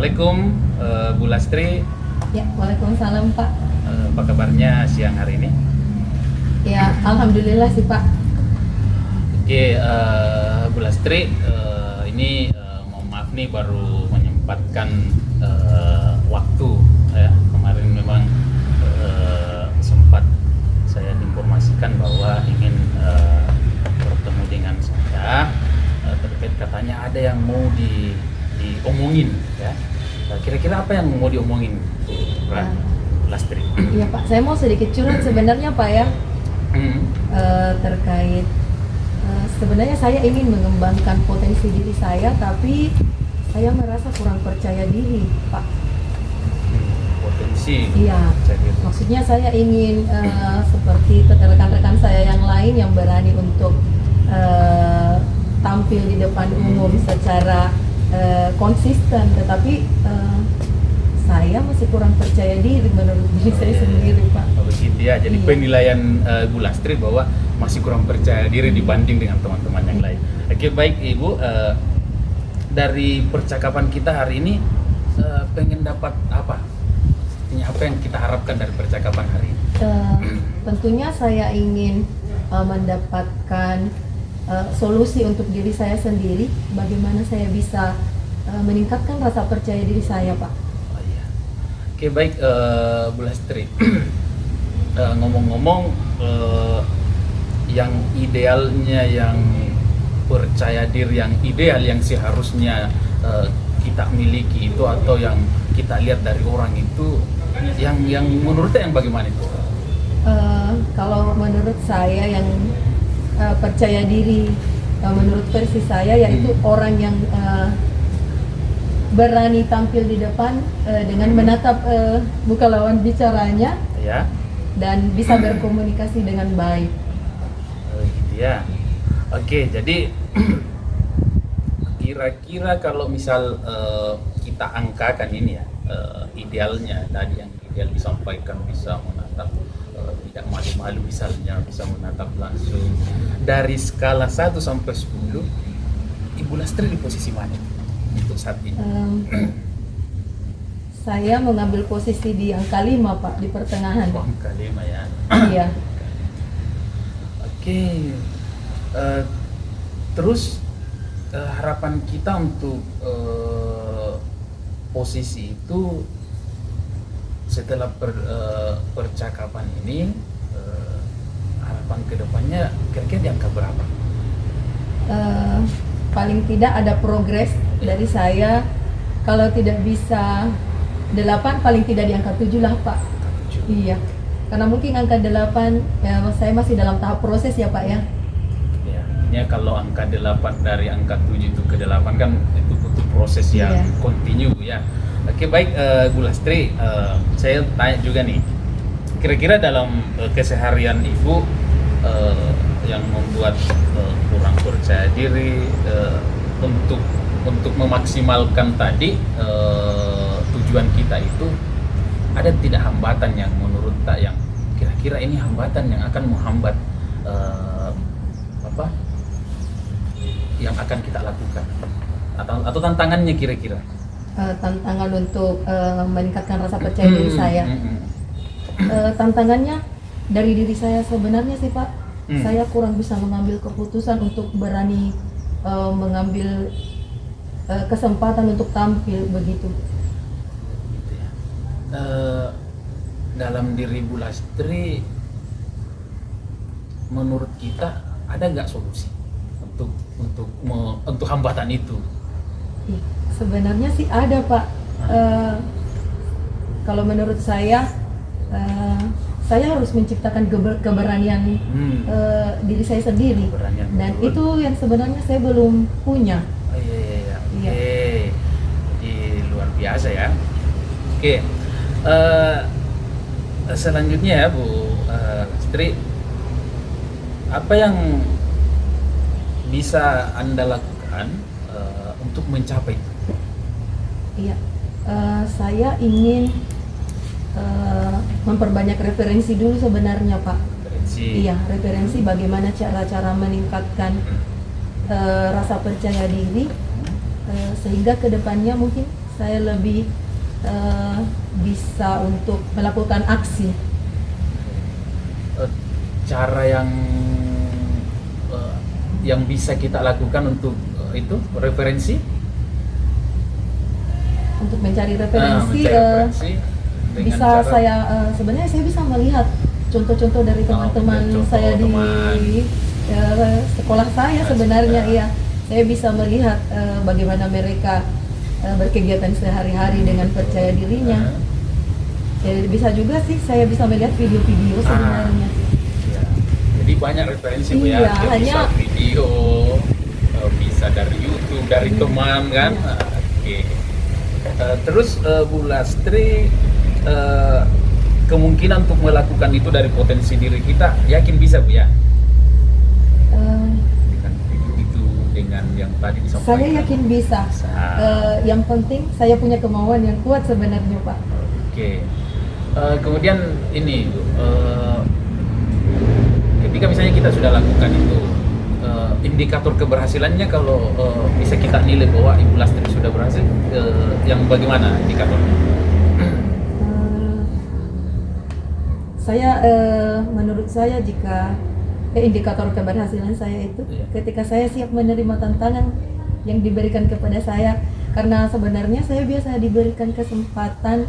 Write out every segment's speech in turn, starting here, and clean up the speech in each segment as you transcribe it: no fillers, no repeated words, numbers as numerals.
Assalamualaikum, Bu Lastri. Ya, Waalaikumsalam Pak. Apa kabarnya siang hari ini? Ya, Alhamdulillah sih Pak. Oke, Bu Lastri, ini mohon maaf nih baru menyempatkan waktu ya. Kemarin memang sempat saya informasikan bahwa ingin bertemu dengan saya terkait katanya ada yang mau diomongin ya. Kira-kira apa yang mau diomongin Bu Lastri? Iya Pak, saya mau sedikit curhat sebenarnya Pak ya. Terkait sebenarnya saya ingin mengembangkan potensi diri saya, tapi saya merasa kurang percaya diri Pak. Potensi? Iya, maksudnya saya ingin seperti rekan-rekan saya yang lain yang berani untuk tampil di depan umum secara konsisten, tetapi saya masih kurang percaya diri menurut diri saya sendiri Pak. Oh begitu ya, jadi Iya. penilaian Bu Lastri bahwa masih kurang percaya diri dibanding dengan teman-teman yang lain. Oke, baik Ibu, dari percakapan kita hari ini pengen dapat apa? Ini apa yang kita harapkan dari percakapan hari ini? Tentunya saya ingin mendapatkan solusi untuk diri saya sendiri, bagaimana saya bisa meningkatkan rasa percaya diri saya Pak. Oh iya. Oke, baik Bu Lastri. Ngomong-ngomong, yang idealnya, yang percaya diri yang ideal yang seharusnya kita miliki itu, atau yang kita lihat dari orang itu, yang menurutnya yang bagaimana itu? Kalau menurut saya yang percaya diri, menurut versi saya yaitu orang yang berani tampil di depan dengan menatap muka lawan bicaranya Ya. dan bisa berkomunikasi dengan baik. Gitu ya. Oke, jadi kira-kira kalau misal kita angkakan ini ya, idealnya tadi yang ideal disampaikan, bisa menatap tidak malu-malu, misalnya bisa menatap langsung, dari skala 1 sampai 10, Ibu Lastri di posisi mana untuk saat ini? Saya mengambil posisi di angka 5 Pak, di pertengahan. Angka 5 ya. Iya. Oke. Terus harapan kita untuk posisi itu setelah percakapan ini, harapan kedepannya kira-kira di angka berapa? Paling tidak ada progres dari saya. Kalau tidak bisa 8, paling tidak di angka 7 lah Pak. 7. Iya, karena mungkin angka 8 ya, saya masih dalam tahap proses ya Pak ya. Ya, kalau angka 8 dari angka 7 itu ke 8 kan itu butuh proses yang kontinu ya. Oke, baik Bu Lastri, saya tanya juga nih, kira-kira dalam keseharian Ibu yang membuat kurang percaya diri, untuk memaksimalkan tadi tujuan kita itu, ada tidak hambatan yang menurut tak, yang kira-kira ini hambatan yang akan menghambat apa yang akan kita lakukan, atau tantangannya kira-kira? Tantangan untuk meningkatkan rasa percaya diri saya. Tantangannya dari diri saya sebenarnya sih Pak. Saya kurang bisa mengambil keputusan untuk berani mengambil kesempatan untuk tampil begitu. Gitu ya. Dalam diri Bu Lastri, menurut kita ada nggak solusi untuk hambatan itu? Sebenarnya sih ada Pak. Kalau menurut saya harus menciptakan keberanian diri saya sendiri, dan itu yang sebenarnya saya belum punya. Oh iya. Oke. Jadi luar biasa ya. Oke. Selanjutnya ya Bu Lastri, apa yang bisa Anda lakukan untuk mencapai itu? Iya, saya ingin memperbanyak referensi dulu sebenarnya Pak. Iya, referensi bagaimana cara-cara meningkatkan rasa percaya diri, sehingga kedepannya mungkin saya lebih bisa untuk melakukan aksi. Cara yang bisa kita lakukan untuk itu referensi Untuk mencari referensi, dengan bisa cara, saya sebenarnya saya bisa melihat contoh-contoh dari teman-teman contoh saya di teman. sekolah saya sebenarnya. Iya, saya bisa melihat bagaimana mereka berkegiatan sehari-hari dengan percaya dirinya. Jadi bisa juga sih saya bisa melihat video-video sebenarnya. Ya. Jadi banyak referensi Bu, Iya, ya. Dia bisa hanya- video, bisa dari YouTube, dari teman kan. Iya. Oke. Terus Bu Lastri, kemungkinan untuk melakukan itu dari potensi diri kita, yakin bisa Bu ya? Eh, Dengan itu, dengan yang tadi disampaikan. saya yakin bisa. Bisa. Yang penting saya punya kemauan yang kuat sebenarnya, Pak. Oke. Kemudian ini Bu, ketika misalnya kita sudah lakukan itu, indikator keberhasilannya kalau bisa kita nilai bahwa Ibu Lastri sudah berhasil, yang bagaimana indikatornya? Menurut saya jika indikator keberhasilan saya itu Iya. ketika saya siap menerima tantangan yang diberikan kepada saya, karena sebenarnya saya biasa diberikan kesempatan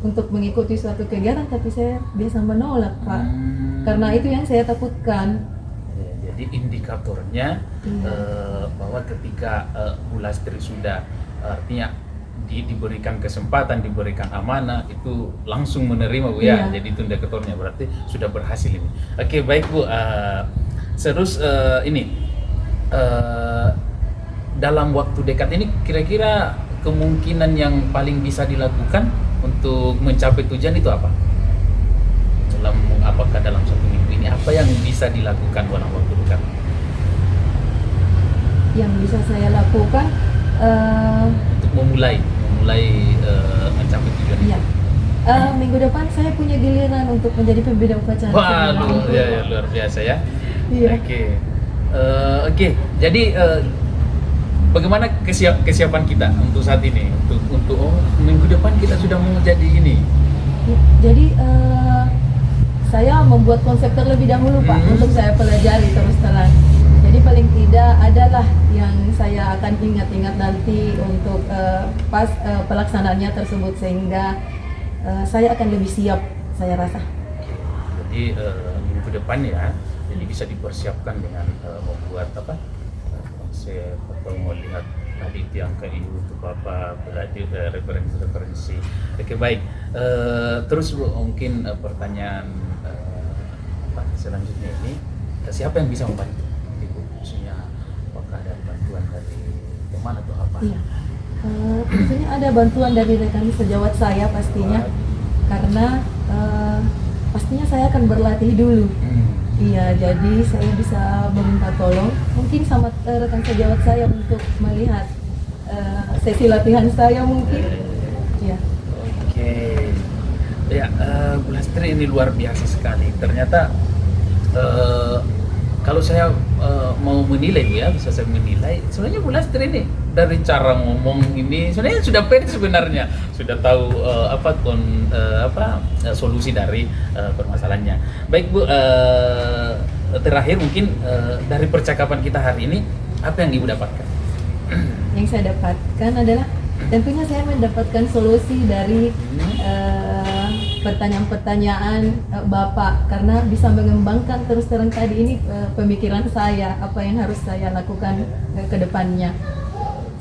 untuk mengikuti suatu kegiatan, tapi saya biasa menolak, Pak. Karena itu yang saya takutkan. Ya, jadi indikatornya Iya. bahwa ketika Bu Lastri sudah artinya diberikan kesempatan, diberikan amanah, itu langsung menerima Bu ya. Iya. Jadi itu indikatornya berarti sudah berhasil ini. Oke, baik Bu. Terus ini dalam waktu dekat ini kira-kira kemungkinan yang paling bisa dilakukan untuk mencapai tujuan itu apa? Apakah dalam 1 minggu ini apa yang bisa dilakukan dalam waktu dekat? Yang bisa saya lakukan, Untuk memulai mencapai tujuan iya. itu. Minggu depan saya punya giliran untuk menjadi pembina upacara. Wah, luar biasa ya. Iya. Oke. Jadi bagaimana kesiapan kita untuk saat ini? Untuk minggu depan kita sudah mau jadi ini. Jadi saya membuat konsep terlebih dahulu, Pak, untuk saya pelajari terus terang. Jadi paling tidak adalah yang saya akan ingat-ingat nanti untuk pas pelaksanaannya tersebut, sehingga saya akan lebih siap, saya rasa. Jadi minggu depan ya, jadi bisa dipersiapkan dengan membuat konsep atau melihat tadi yang ke YouTube apa berarti referensi. Oke, baik. Terus Bu, mungkin pertanyaan selanjutnya ini, siapa yang bisa membantu Ibu? Maksudnya apakah ada bantuan dari teman atau apa? Iya. Tentunya ada bantuan dari rekan sejawat saya pastinya, karena pastinya saya akan berlatih dulu. Iya, jadi saya bisa meminta tolong mungkin sama rekan sejawat saya untuk melihat sesi latihan saya mungkin. Ya. Oke. Ya, Bu Lastri ini luar biasa sekali. Ternyata kalau saya mau menilai ya, bisa saya menilai sebenarnya Bu Lastri ini dari cara ngomong ini sebenarnya sudah pede sebenarnya, sudah tahu solusi dari permasalahannya. Baik Bu, terakhir mungkin dari percakapan kita hari ini apa yang Ibu dapatkan? Yang saya dapatkan adalah tentunya saya mendapatkan solusi dari pertanyaan-pertanyaan Bapak, karena bisa mengembangkan terus terang tadi ini pemikiran saya, apa yang harus saya lakukan ke depannya.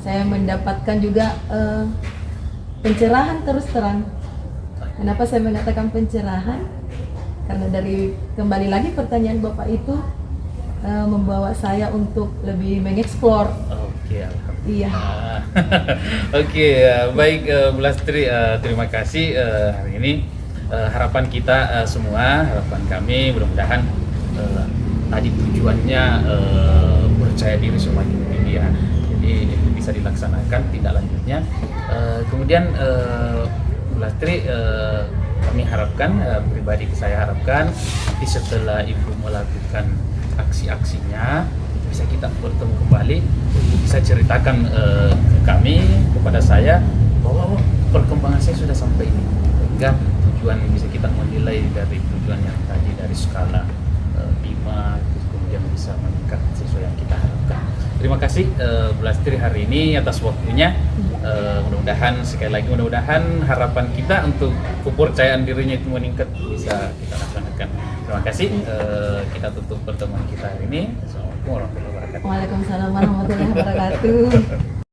Saya mendapatkan juga pencerahan terus terang. Kenapa saya mengatakan pencerahan? Karena dari kembali lagi pertanyaan Bapak itu membawa saya untuk lebih mengeksplor. Oke, Iya. Oke, baik Bu Lastri, terima kasih hari ini. Harapan kita semua, harapan kami mudah-mudahan tadi tujuannya percaya diri semakin tinggi ya. Jadi itu bisa dilaksanakan tindak lanjutnya. Kemudian Bu Lastri, kami harapkan, pribadi saya harapkan nanti setelah Ibu melakukan aksi-aksinya bisa kita bertemu kembali untuk bisa ceritakan ke kami, kepada saya bahwa perkembangan saya sudah sampai ini, sehingga tujuan bisa kita menilai dari tujuan yang tadi dari skala 5 kemudian bisa meningkat sesuai yang kita harapkan. Terima kasih Bu Lastri hari ini atas waktunya. Mudah-mudahan sekali lagi harapan kita untuk kepercayaan dirinya itu meningkat bisa kita laksanakan. Terima kasih. Kita tutup pertemuan kita hari ini. Assalamualaikum warahmatullahi wabarakatuh. Waalaikumsalam warahmatullahi wabarakatuh.